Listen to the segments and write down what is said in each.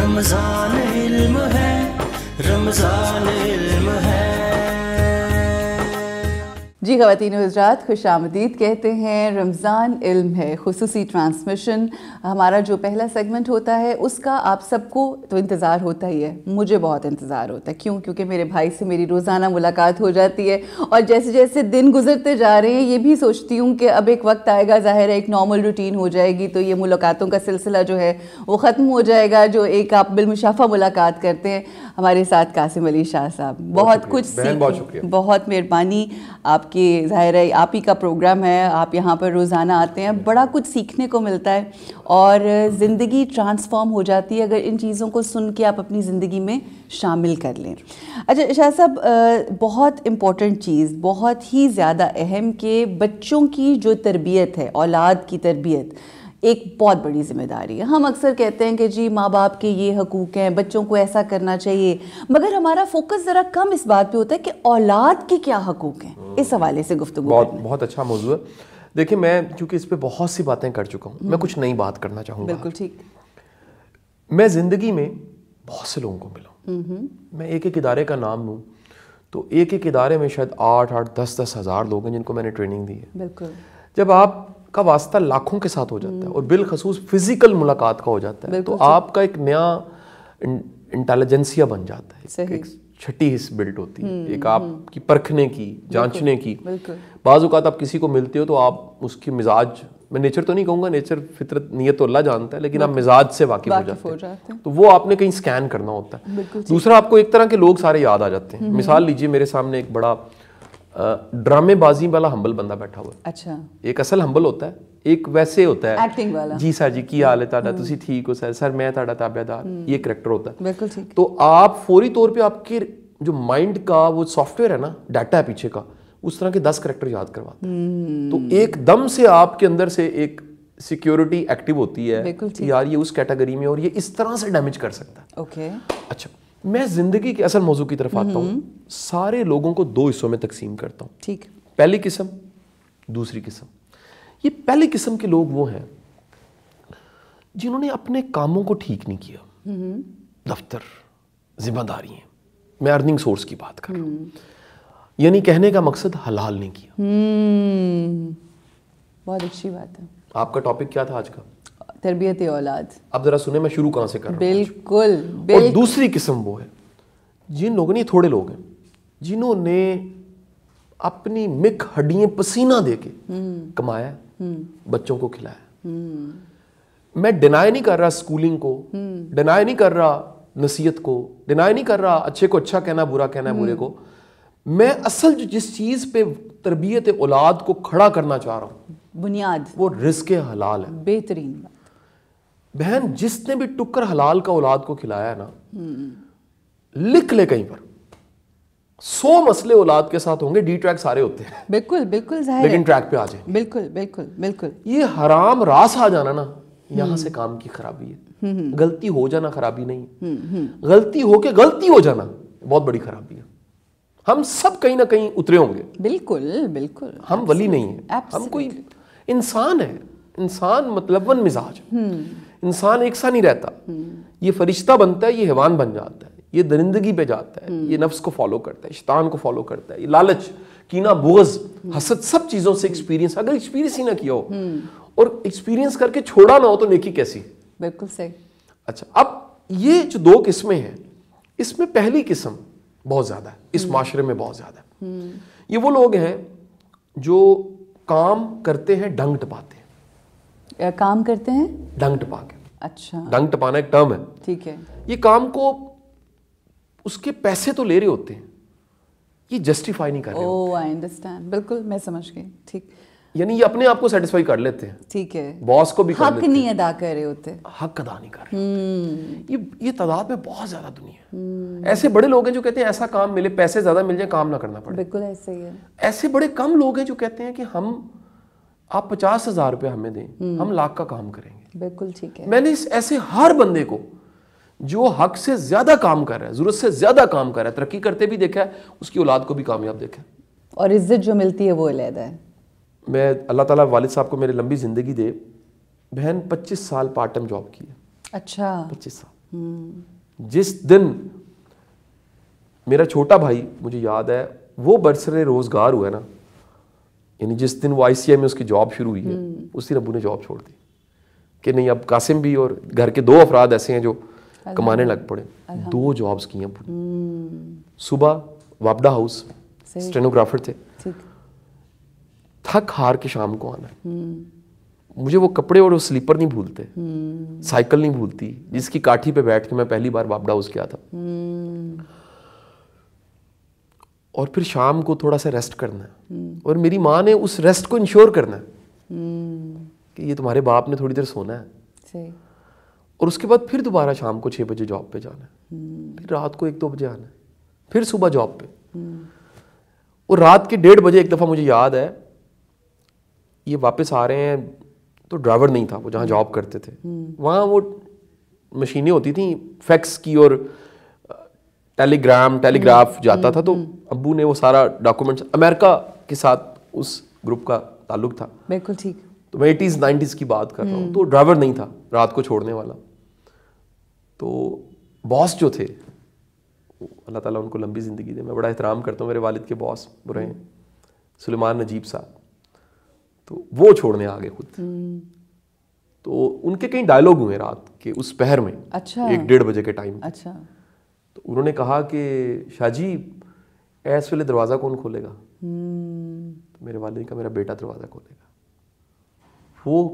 رمضان علم ہے، رمضان علم ہے۔ جی خواتین و حضرات، خوش آمدید کہتے ہیں۔ رمضان علم ہے خصوصی ٹرانسمیشن ہمارا جو پہلا سیگمنٹ ہوتا ہے، اس کا آپ سب کو تو انتظار ہوتا ہی ہے، مجھے بہت انتظار ہوتا ہے۔ کیوں؟ کیونکہ میرے بھائی سے میری روزانہ ملاقات ہو جاتی ہے، اور جیسے جیسے دن گزرتے جا رہے ہیں یہ بھی سوچتی ہوں کہ اب ایک وقت آئے گا، ظاہر ہے ایک نارمل روٹین ہو جائے گی، تو یہ ملاقاتوں کا سلسلہ جو ہے وہ ختم ہو جائے گا، جو ایک آپ بالمشافہ ملاقات کرتے ہیں۔ ہمارے ساتھ قاسم علی شاہ صاحب، بہت کچھ بہت مہربانی آپ کی، ظاہر ہے آپ ہی کا پروگرام ہے، آپ یہاں پر روزانہ آتے ہیں، بڑا کچھ سیکھنے کو ملتا ہے اور زندگی ٹرانسفارم ہو جاتی ہے اگر ان چیزوں کو سن کے آپ اپنی زندگی میں شامل کر لیں۔ اچھا شاہ صاحب، بہت امپورٹنٹ چیز، بہت ہی زیادہ اہم کہ بچوں کی جو تربیت ہے، اولاد کی تربیت ایک بہت بڑی ذمہ داری ہے۔ ہم اکثر کہتے ہیں کہ جی ماں باپ کے یہ حقوق ہیں، بچوں کو ایسا کرنا چاہیے، مگر ہمارا فوکس ذرا کم اس بات پہ ہوتا ہے کہ اولاد کے کیا حقوق ہیں۔ اس حوالے سے گفتگو بہت اچھا موضوع ہے۔ دیکھیں، میں چونکہ اس پہ بہت سی باتیں کر چکا ہوں، میں کچھ نئی بات کرنا چاہوں گا۔ بالکل ٹھیک۔ میں زندگی میں بہت سے لوگوں کو ملا ہوں، میں ایک ایک ادارے کا نام لوں تو ایک ایک ادارے میں شاید 8-8 10-10 ہزار لوگ ہیں جن کو میں نے ٹریننگ دی ہے۔ بالکل۔ جب آپ کا واسطہ لاکھوں کے ساتھ ہو جاتا ہے اور بالخصوص فزیکل ملاقات کا ہو جاتا ہے، تو آپ کا ایک نیا انٹیلیجنسیا بن جاتا ہے، ایک چھٹی حص بلڈ ہوتی ہے، ایک آپ کی پرکھنے کی، جانچنے کی۔ بعض اوقات آپ کسی کو ملتے ہو تو آپ اس کی مزاج، میں نیچر تو نہیں کہوں گا، نیچر فطرت نیت تو اللہ جانتا ہے، لیکن آپ مزاج سے واقف ہو جاتے ہیں، تو وہ آپ نے کہیں سکین کرنا ہوتا ہے۔ دوسرا، آپ کو ایک طرح کے لوگ سارے یاد آ جاتے ہیں۔ مثال لیجیے، میرے سامنے ایک بڑا ڈرامے بازی والا ہمبل بندہ بیٹھا ہوا ہے۔ اچھا۔ ایک اصل ہمبل ہوتا ہے، ایک ویسے ہوتا ہے ایکٹنگ والا، جی سر جی کی حال ہے تہاڈا، تسی ٹھیک ہو سر، سر میں تہاڈا تابعدار، یہ کریکٹر ہوتا ہے۔ بالکل ٹھیک۔ تو آپ فوری طور پہ آپ کے جو مائنڈ کا وہ سافٹ ویئر ہے نا، ڈیٹا ہے پیچھے کا، اس طرح کے 10 کریکٹر یاد کرواتے ہیں۔ تو ایک دم سے آپ کے اندر سے ایک سیکیورٹی ایکٹیو ہوتی ہے کہ یار یہ اس کیٹیگری میں اور یہ اس طرح سے ڈیمیج کر سکتا ہے۔ اوکے۔ اچھا، میں زندگی کے اصل موضوع کی طرف آتا ہوں۔ سارے لوگوں کو 2 حصوں میں تقسیم کرتا ہوں۔ ٹھیک۔ پہلی قسم، دوسری قسم۔ یہ پہلی قسم کے لوگ وہ ہیں جنہوں نے اپنے کاموں کو ٹھیک نہیں کیا، دفتر، ذمہ داری ہیں، میں ارننگ سورس کی بات کر رہا ہوں، یعنی کہنے کا مقصد حلال نہیں کیا۔ بہت اچھی بات ہے۔ آپ کا ٹاپک کیا تھا آج کا؟ تربیت اولاد۔ اب ذرا سنیں میں شروع کہاں سے کر رہا ہوں۔ بالکل۔ اور دوسری قسم وہ ہے جن لوگوں نے، تھوڑے لوگ ہیں جنہوں نے اپنی مک ہڈیاں پسینہ دے کے کمایا، بچوں کو کھلایا۔ میں ڈینائی نہیں کر رہا اسکولنگ کو، ڈینائی نہیں کر رہا نصیحت کو، ڈینائی نہیں کر رہا اچھے کو اچھا کہنا، برا کہنا برے کو۔ میں اصل جس چیز پہ تربیت اولاد کو کھڑا کرنا چاہ رہا ہوں، بنیاد، وہ رزق حلال ہے۔ بہترین بات۔ بہن، جس نے بھی ٹکر حلال کا اولاد کو کھلایا ہے نا، لکھ لے کہیں پر، 100 مسئلے اولاد کے ساتھ ہوں گے، ڈی ٹریک سارے ہوتے ہیں، بالکل بالکل ظاہر، لیکن ٹریک پہ آ جائیں۔ بالکل بالکل بالکل۔ یہ حرام راس آ جانا نا، یہاں سے کام کی خرابی ہے۔ غلطی ہو جانا خرابی نہیں، غلطی ہو کے غلطی ہو جانا بہت بڑی خرابی ہے۔ ہم سب کہیں نہ کہیں اترے ہوں گے، بالکل بالکل۔ ہم ولی نہیں ہیں، ہم کوئی انسان ہے۔ انسان متلون مزاج، انسان ایک سا نہیں رہتا۔ یہ فرشتہ بنتا ہے، یہ حیوان بن جاتا ہے، یہ درندگی پہ جاتا ہے، یہ نفس کو فالو کرتا ہے، شیطان کو فالو کرتا ہے، یہ لالچ، کینہ، بغض، حسد، سب چیزوں سے ایکسپیرینس، اگر ایکسپیرینس ہی نہ کیا ہو اور ایکسپیرینس کر کے چھوڑا نہ ہو تو نیکی کیسی؟ بالکل صحیح۔ اچھا، اب یہ جو 2 قسمیں ہیں، اس میں پہلی قسم بہت زیادہ ہے، اس معاشرے میں بہت زیادہ ہے۔ یہ وہ لوگ ہیں جو کام کرتے ہیں ڈنگ ٹپاتے ہیں۔ کام کرتے ہیں ڈنگ ٹپا کے۔ اچھا، ڈنگ ٹپانا ایک ٹرم ہے۔ ٹھیک ہے۔ یہ کام کو، اس کے پیسے تو لے رہے ہوتے ہیں، یہ جسٹیفائی نہیں کر رہے ہوتے۔ آئی انڈرسٹینڈ، بالکل میں سمجھ گئی۔ ٹھیک، یعنی یہ اپنے آپ کو سیٹسفائی کر لیتے ہیں، ٹھیک ہے، باس کو بھی کر لیتے حق نہیں ادا کر رہے ہوتے، حق ادا نہیں کر رہے۔ یہ تعداد میں بہت زیادہ دنیا ہے۔ ایسے بڑے لوگ ہیں جو کہتے ہیں ایسا کام ملے، پیسے زیادہ مل جائیں، کام نہ کرنا پڑے۔ بالکل ایسے ہی ہے۔ ایسے بڑے کم لوگ ہیں جو کہتے ہیں کہ آپ 50,000 روپے ہمیں دیں، ہم لاکھ کا کام کریں گے۔ بالکل ٹھیک ہے۔ میں نے ایسے ہر بندے کو جو حق سے زیادہ کام کر رہا ہے، ضرورت سے زیادہ کام کر رہا ہے، ترقی کرتے بھی دیکھا ہے، اس کی اولاد کو بھی کامیاب دیکھا ہے۔ اور عزت جو ملتی ہے وہ علیحدہ ہے۔ میں اللہ تعالیٰ والد صاحب کو میرے لمبی زندگی دے، بہن 25 سال پارٹ ٹائم جاب کی ہے۔ اچھا، 25 سال جس دن میرا چھوٹا بھائی, مجھے یاد ہے, وہ برسر روزگار ہوا ہے نا, یعنی جس دن وہ ICI میں اس کی جاب شروع ہوئی ہے, اس دن ابو نے جاب چھوڑ دی کہ نہیں اب قاسم بھی اور گھر کے 2 افراد ایسے ہیں جو کمانے لگ پڑے. 2 جابز کی ہیں ابو نے. صبح وابڈا ہاؤس اسٹینوگرافر تھے, تھک ہار کے شام کو آنا ہے. مجھے وہ کپڑے اور وہ سلیپر نہیں بھولتے, سائیکل نہیں بھولتی جس کی کاٹھی پہ بیٹھ کے میں پہلی بار وابڈا ہاؤس گیا تھا. اور پھر شام کو تھوڑا سا ریسٹ کرنا ہے, اور میری ماں نے اس ریسٹ کو انشور کرنا ہے کہ یہ تمہارے باپ نے تھوڑی دیر سونا ہے, اور اس کے بعد پھر دوبارہ شام کو 6 بجے جاب پہ جانا ہے, پھر رات کو 1-2 بجے آنا ہے, پھر صبح جاب پہ. اور رات کے 1:30 بجے ایک دفعہ مجھے یاد ہے یہ واپس آ رہے ہیں, تو ڈرائیور نہیں تھا, وہ جہاں جاب کرتے تھے وہاں وہ مشینیں ہوتی تھیں فیکس کی اور ٹیلی گراف جاتا تھا, تو ابو نے وہ سارا ڈاکومنٹس, امریکہ کے ساتھ اس گروپ کا تعلق تھا. بالکل ٹھیک. تو میں 80s 90s کی بات کر رہا ہوں, تو ڈرائیور نہیں تھا رات کو چھوڑنے والا. تو باس جو تھے, اللہ تعالیٰ ان کو لمبی زندگی دے, میں بڑا احترام کرتا ہوں, میرے والد کے باس برے ہیں سلیمان نجیب صاحب, تو وہ چھوڑنے آ گئے خود. تو ان کے کئی ڈائلاگ ہوئے رات کے اس پہر میں, 1-1:30 بجے کے ٹائم. تو انہوں نے کہا کہ شاہ جی ایس ویلے دروازہ کون کھولے گا؟ تو میرے والد نے کہا میرا بیٹا دروازہ کھولے گا. وہ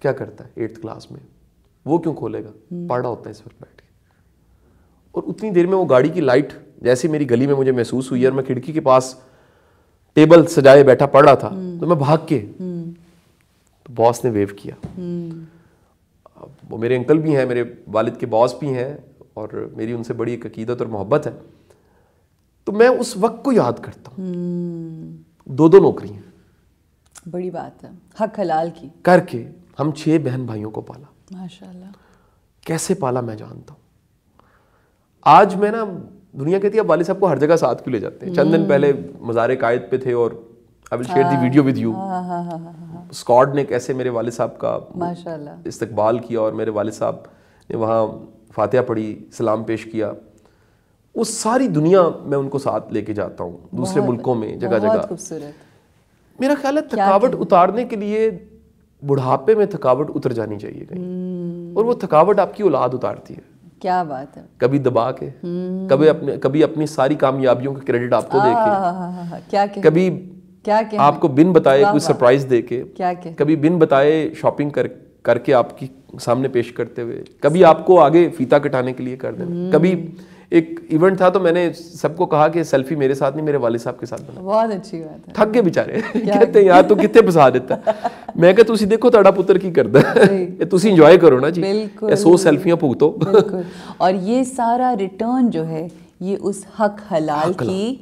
کیا کرتا ہے 8th کلاس میں, وہ کیوں کھولے گا, پڑھ رہا ہوتا ہے اس وقت بیٹھ کے. اور اتنی دیر میں وہ گاڑی کی لائٹ جیسے میری گلی میں مجھے محسوس ہوئی, اور میں کھڑکی کے پاس ٹیبل سجائے بیٹھا پڑھ رہا تھا, تو میں بھاگ کے, تو باس نے ویو کیا. وہ میرے انکل بھی ہیں, میرے والد کے باس بھی ہیں, اور میری ان سے بڑی ایک عقیدت اور محبت ہے. تو میں اس وقت کو یاد کرتا ہوں. 2 نوکری ہیں, بڑی بات ہے, حق حلال کی کر کے ہم 6 بہن بھائیوں کو پالا. ماشاءاللہ. کیسے پالا میں جانتا ہوں. آج میں نا, دنیا کہتی ہے والد صاحب کو ہر جگہ ساتھ کیوں لے جاتے ہیں. چند دن پہلے مزار قائد پہ تھے, اور I will share the video with you. Squad نے کیسے میرے والد صاحب کا استقبال کیا, اور میرے والد صاحب نے وہاں فاتحہ پڑھی, سلام پیش کیا. وہ ساری دنیا میں ان کو ساتھ لے کے جاتا ہوں, دوسرے ملکوں میں جگہ جگہ. میرا خیال ہے تھکاوٹ اتارنے کے لیے بڑھاپے میں تھکاوٹ اتر جانی چاہیے کہیں, اور وہ تھکاوٹ آپ کی اولاد اتارتی ہے. کیا بات ہے. کبھی دبا کے, کبھی اپنی ساری کامیابیوں کا کریڈٹ آپ کو دے کے, کبھی آپ کو بن بتائے کوئی سرپرائز دے کے, کبھی بن بتائے شاپنگ کر کے آپ کی سامنے پیش کرتے ہوئے, کبھی آپ کو آگے فیتا کٹانے کے لیے کر دینا. کبھی ایک ایونٹ تھا تو میں نے سب کو کہا کہ سیلفی میرے ساتھ نہیں, میرے والد صاحب کے ساتھ بنا. بہت اچھی بات ہے. تھک گئے بیچارے, کہتے ہیں یار تو کتنے پسا دیتا ہے. میں کہ تسی دیکھو تہاڈا پتر کی کردا ہے, تسی انجوائے کرو نا جی, یہ 100 سیلفیاں بھگتو. اور یہ سارا ریٹرن جو ہے یہ اس حق حلال کی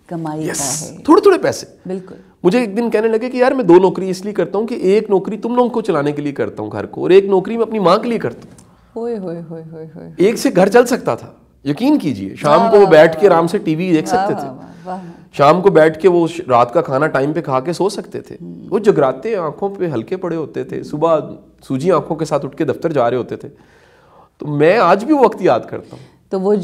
کمائی کا ہے, تھوڑے پیسے. بالکل. مجھے ایک دن کہنے لگے کہ یار میں 2 نوکری اس لیے کرتا ہوں کہ ایک نوکری تم لوگوں کو چلانے کے لیے کرتا ہوں گھر کو, اور ایک نوکری میں اپنی ماں کے لیے کرتا ہوں. ایک سے گھر چل سکتا تھا, یقین کیجئے. شام کو وہ بیٹھ کے آرام سے ٹی وی دیکھ سکتے تھے, شام کو بیٹھ کے وہ رات کا کھانا ٹائم پہ کھا کے سو سکتے تھے. وہ جگراتے آنکھوں پہ ہلکے پڑے ہوتے تھے, صبح سوجی آنکھوں کے ساتھ اٹھ کے دفتر جا رہے ہوتے تھے. تو میں آج بھی وہ وقت یاد کرتا ہوں. تو وہ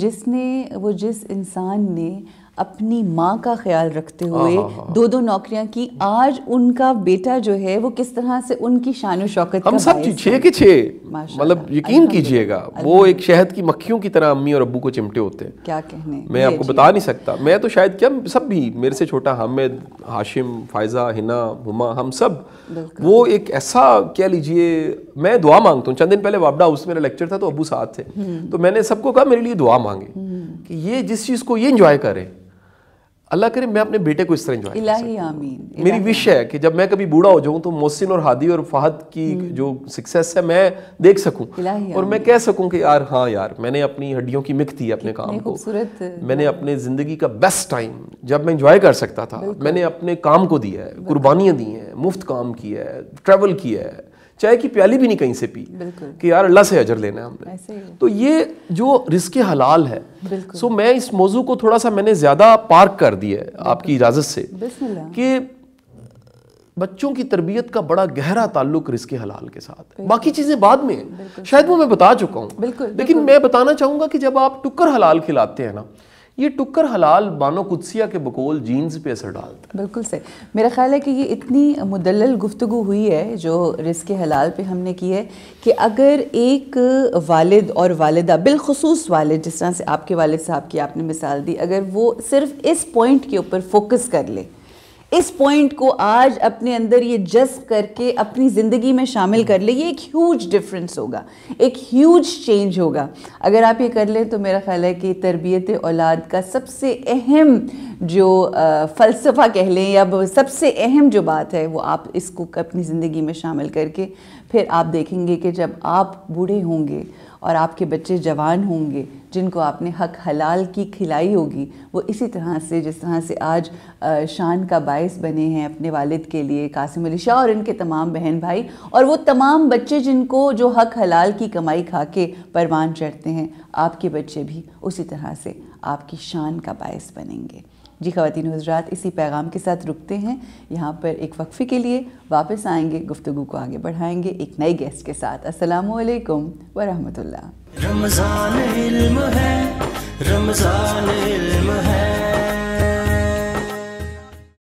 جس انسان نے اپنی ماں کا خیال رکھتے ہوئے 2 نوکریاں کی, آج ان کا بیٹا جو ہے وہ کس طرح سے ان کی شان و شوکت کا ہم سب 6 کے 6 مطلب یقین کیجئے گا, وہ ایک شہد کی مکھیوں کی طرح امی اور ابو کو چمٹے ہوتے ہیں. کیا کہنے, میں آپ کو بتا نہیں سکتا. میں تو شاید کیا سب بھی, میرے سے چھوٹا حامد, ہاشم, فائزہ, ہنا, ہما, ہم سب, وہ ایک ایسا کہہ لیجئے. میں دعا مانگتا ہوں. چند دن پہلے وابڈا ہاؤس میرا لیکچر تھا تو ابو ساتھ تھے, تو میں نے سب کو کہا میرے لیے دعا مانگے کہ یہ جس چیز کو یہ انجوائے کرے, اللہ کرے میں اپنے بیٹے کو اس طرح انجوائے کروں. الہی آمین. میری وش ہے کہ جب میں کبھی بوڑھا ہو جاؤں تو محسن اور ہادی اور فہد کی جو سکسیس ہے میں دیکھ سکوں, اور میں کہہ سکوں کہ یار ہاں یار میں نے اپنی ہڈیوں کی مکھ دی اپنے کام کو. میں نے اپنے زندگی کا بیسٹ ٹائم جب میں انجوائے کر سکتا تھا, میں نے اپنے کام کو دیا ہے, قربانیاں دی ہیں, مفت کام کیا ہے, ٹریول کیا ہے, چائے کی پیالی بھی نہیں کہیں سے پی کہ یار اللہ سے اجر لینا ہے ہم نے. تو یہ جو رزق حلال ہے, سو میں اس موضوع کو تھوڑا سا میں نے زیادہ پارک کر دیا ہے آپ کی اجازت سے, کہ بچوں کی تربیت کا بڑا گہرا تعلق رزق حلال کے ساتھ ہے. باقی چیزیں بعد میں ہیں, شاید وہ میں بتا چکا ہوں, لیکن میں بتانا چاہوں گا کہ جب آپ ٹکر حلال کھلاتے ہیں نا, یہ ٹکر حلال بانو قدسیہ کے بقول جینز پہ اثر ڈالتا ہے. بالکل صحیح. میرا خیال ہے کہ یہ اتنی مدلل گفتگو ہوئی ہے جو رزق حلال پہ ہم نے کی ہے کہ اگر ایک والد اور والدہ, بالخصوص والد, جس طرح سے آپ کے والد صاحب کی آپ نے مثال دی, اگر وہ صرف اس پوائنٹ کے اوپر فوکس کر لے, اس پوائنٹ کو آج اپنے اندر یہ جذب کر کے اپنی زندگی میں شامل کر لے, یہ ایک ہیوج ڈفرنس ہوگا, ایک ہیوج چینج ہوگا. اگر آپ یہ کر لیں تو میرا خیال ہے کہ تربیت اولاد کا سب سے اہم جو فلسفہ کہہ لیں یا سب سے اہم جو بات ہے وہ آپ اس کو اپنی زندگی میں شامل کر کے پھر آپ دیکھیں گے کہ جب آپ بوڑھے ہوں گے اور آپ کے بچے جوان ہوں گے جن کو آپ نے حق حلال کی کھلائی ہوگی, وہ اسی طرح سے جس طرح سے آج شان کا باعث بنے ہیں اپنے والد کے لیے قاسم علی شاہ اور ان کے تمام بہن بھائی, اور وہ تمام بچے جن کو جو حق حلال کی کمائی کھا کے پروان چڑھتے ہیں, آپ کے بچے بھی اسی طرح سے آپ کی شان کا باعث بنیں گے. جی خواتین و حضرات, اسی پیغام کے ساتھ رکتے ہیں یہاں پر ایک وقفے کے لیے, واپس آئیں گے, گفتگو کو آگے بڑھائیں گے ایک نئی گیسٹ کے ساتھ. السلام علیکم ورحمۃ اللہ. رمضان علم ہے, رمضان علم